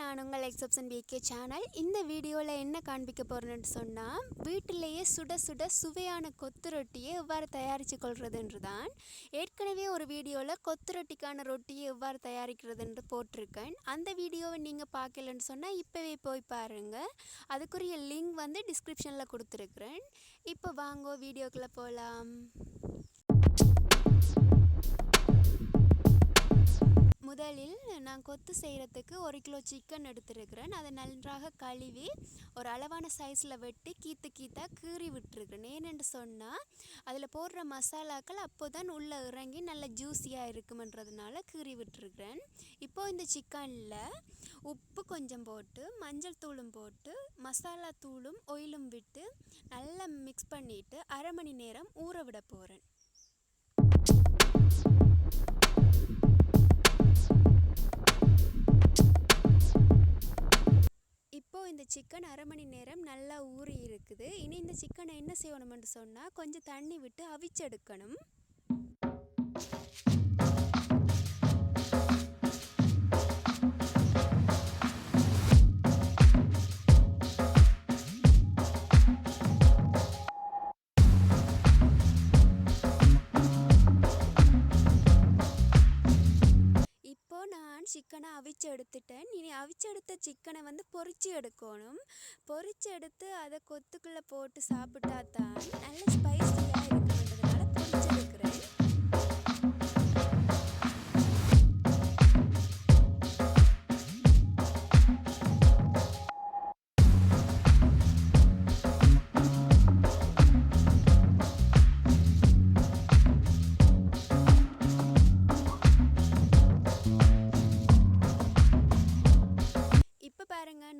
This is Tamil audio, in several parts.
நான் உங்கள் எக்ஸப்ஷன் பிகே சேனல். இந்த வீடியோவில் என்ன காண்பிக்க போகிறேன்னு சொன்னால், வீட்டிலேயே சுட சுட சுவையான கொத்து ரொட்டியை எவ்வாறு தயாரித்து கொள்வதுன்று தான். ஏற்கனவே ஒரு வீடியோவில் கொத்து ரொட்டிக்கான ரொட்டியை எவ்வாறு தயாரிக்கிறதுன்று போட்டிருக்கேன். அந்த வீடியோவை நீங்கள் பார்க்கலன்னு சொன்னால் இப்போவே போய் பாருங்கள். அதுக்குரிய லிங்க் வந்து டிஸ்கிரிப்ஷனில் கொடுத்துருக்குறேன். இப்போ வாங்க வீடியோக்குள்ளே போகலாம். முதலில் நான் கொத்து செய்கிறதுக்கு 1 கிலோ சிக்கன் எடுத்துருக்கிறேன். அதை நன்றாக கழுவி ஒரு அளவான சைஸில் வெட்டி கீத்தாக கீறி விட்டுருக்கிறேன். ஏனென்று சொன்னால் அதில் போடுற மசாலாக்கள் அப்போ தான் உள்ளே இறங்கி நல்ல ஜூஸியாக இருக்குமென்றதுனால கீறி விட்டுருக்கிறேன். இப்போது இந்த சிக்கனில் உப்பு கொஞ்சம் போட்டு மஞ்சள் தூளும் போட்டு மசாலா தூளும் ஆயிலும் விட்டு நல்லா மிக்ஸ் பண்ணிவிட்டு அரை மணி நேரம் ஊற விட போகிறேன். இப்போது இந்த சிக்கன் அரை மணி நேரம் நல்லா ஊறி இருக்குது. இனி இந்த சிக்கனை என்ன செய்யணும்னு சொன்னால் கொஞ்சம் தண்ணி விட்டு அவிச்செடுக்கணும். சிக்கனை அவிச்சு எடுத்துட்டேன். இனி அவிச்செடுத்த சிக்கனை வந்து பொரிச்சு எடுக்கணும். பொரிச்சு எடுத்து அதை கொத்துக்குள்ளே போட்டு சாப்பிட்டா தான் நல்ல ஸ்பைசியாக இருக்குன்றதுனால பொரிச்சு எடுக்கிறேன்.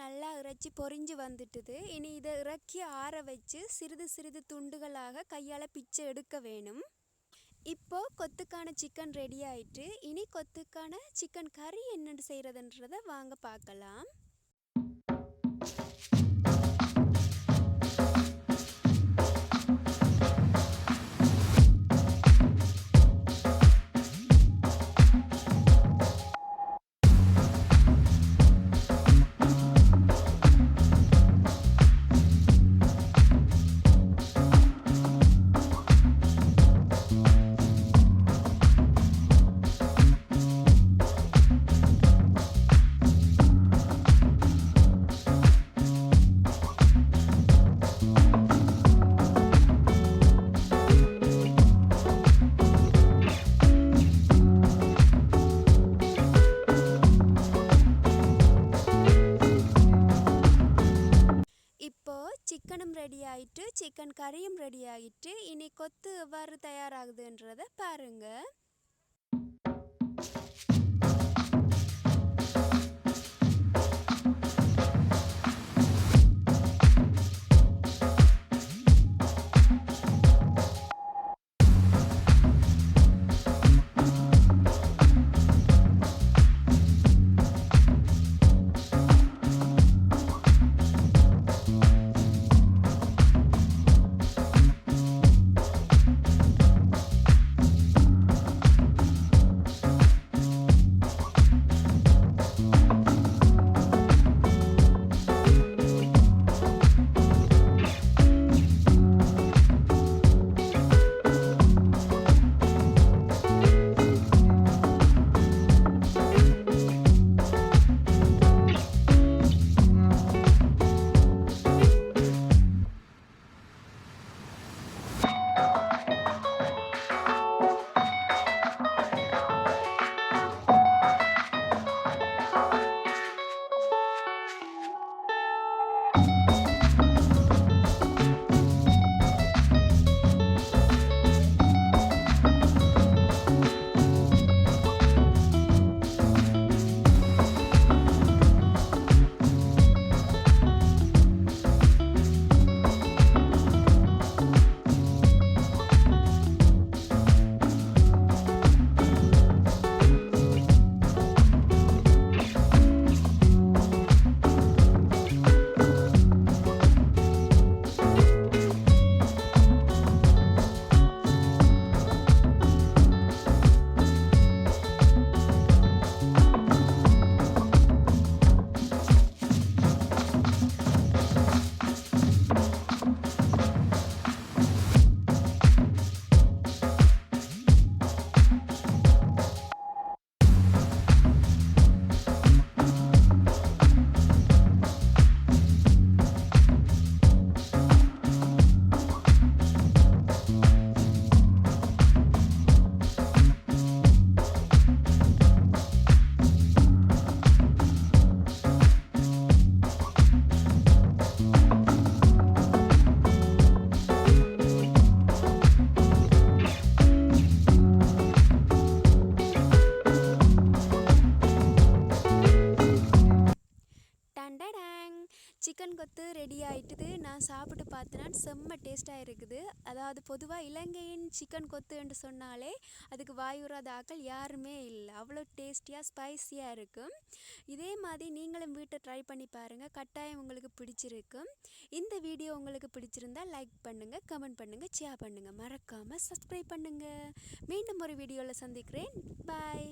நல்லா இறைச்சி பொரிஞ்சு வந்துட்டுது. இனி இதை இறக்கி ஆற வச்சு சிறிது துண்டுகளாக கையால் பிச்சை எடுக்க வேணும். இப்போது கொத்துக்கான சிக்கன் ரெடி ஆயிட்டு. இனி கொத்துக்கான சிக்கன் கறி என்னென்னு செய்கிறதுன்றதை வாங்க பார்க்கலாம். சிக்கனும் ரெடி ஆகிட்டு, சிக்கன் கறியும் ரெடி ஆகிட்டு. இனி கொத்து எவ்வாறு தயாராகுதுன்றதை பாருங்கள். கொத்து ரெடி ஆயிட்டுது. நான் சாப்பிட்டு பார்த்தேன்னா செம்ம டேஸ்ட்டாக இருக்குது. அதாவது பொதுவாக இலங்கையின் சிக்கன் கொத்து என்று சொன்னாலே அதுக்கு வாயுறாத ஆக்கள் யாருமே இல்லை. அவ்வளோ டேஸ்டியாக ஸ்பைஸியாக இருக்கும். இதே மாதிரி நீங்களும் வீட்டை ட்ரை பண்ணி பாருங்கள், கட்டாயம் உங்களுக்கு பிடிச்சிருக்கும். இந்த வீடியோ உங்களுக்கு பிடிச்சிருந்தா லைக் பண்ணுங்கள், கமெண்ட் பண்ணுங்கள், ஷேர் பண்ணுங்கள், மறக்காமல் சப்ஸ்கிரைப் பண்ணுங்கள். மீண்டும் ஒரு வீடியோவில் சந்திக்கிறேன். பாய்.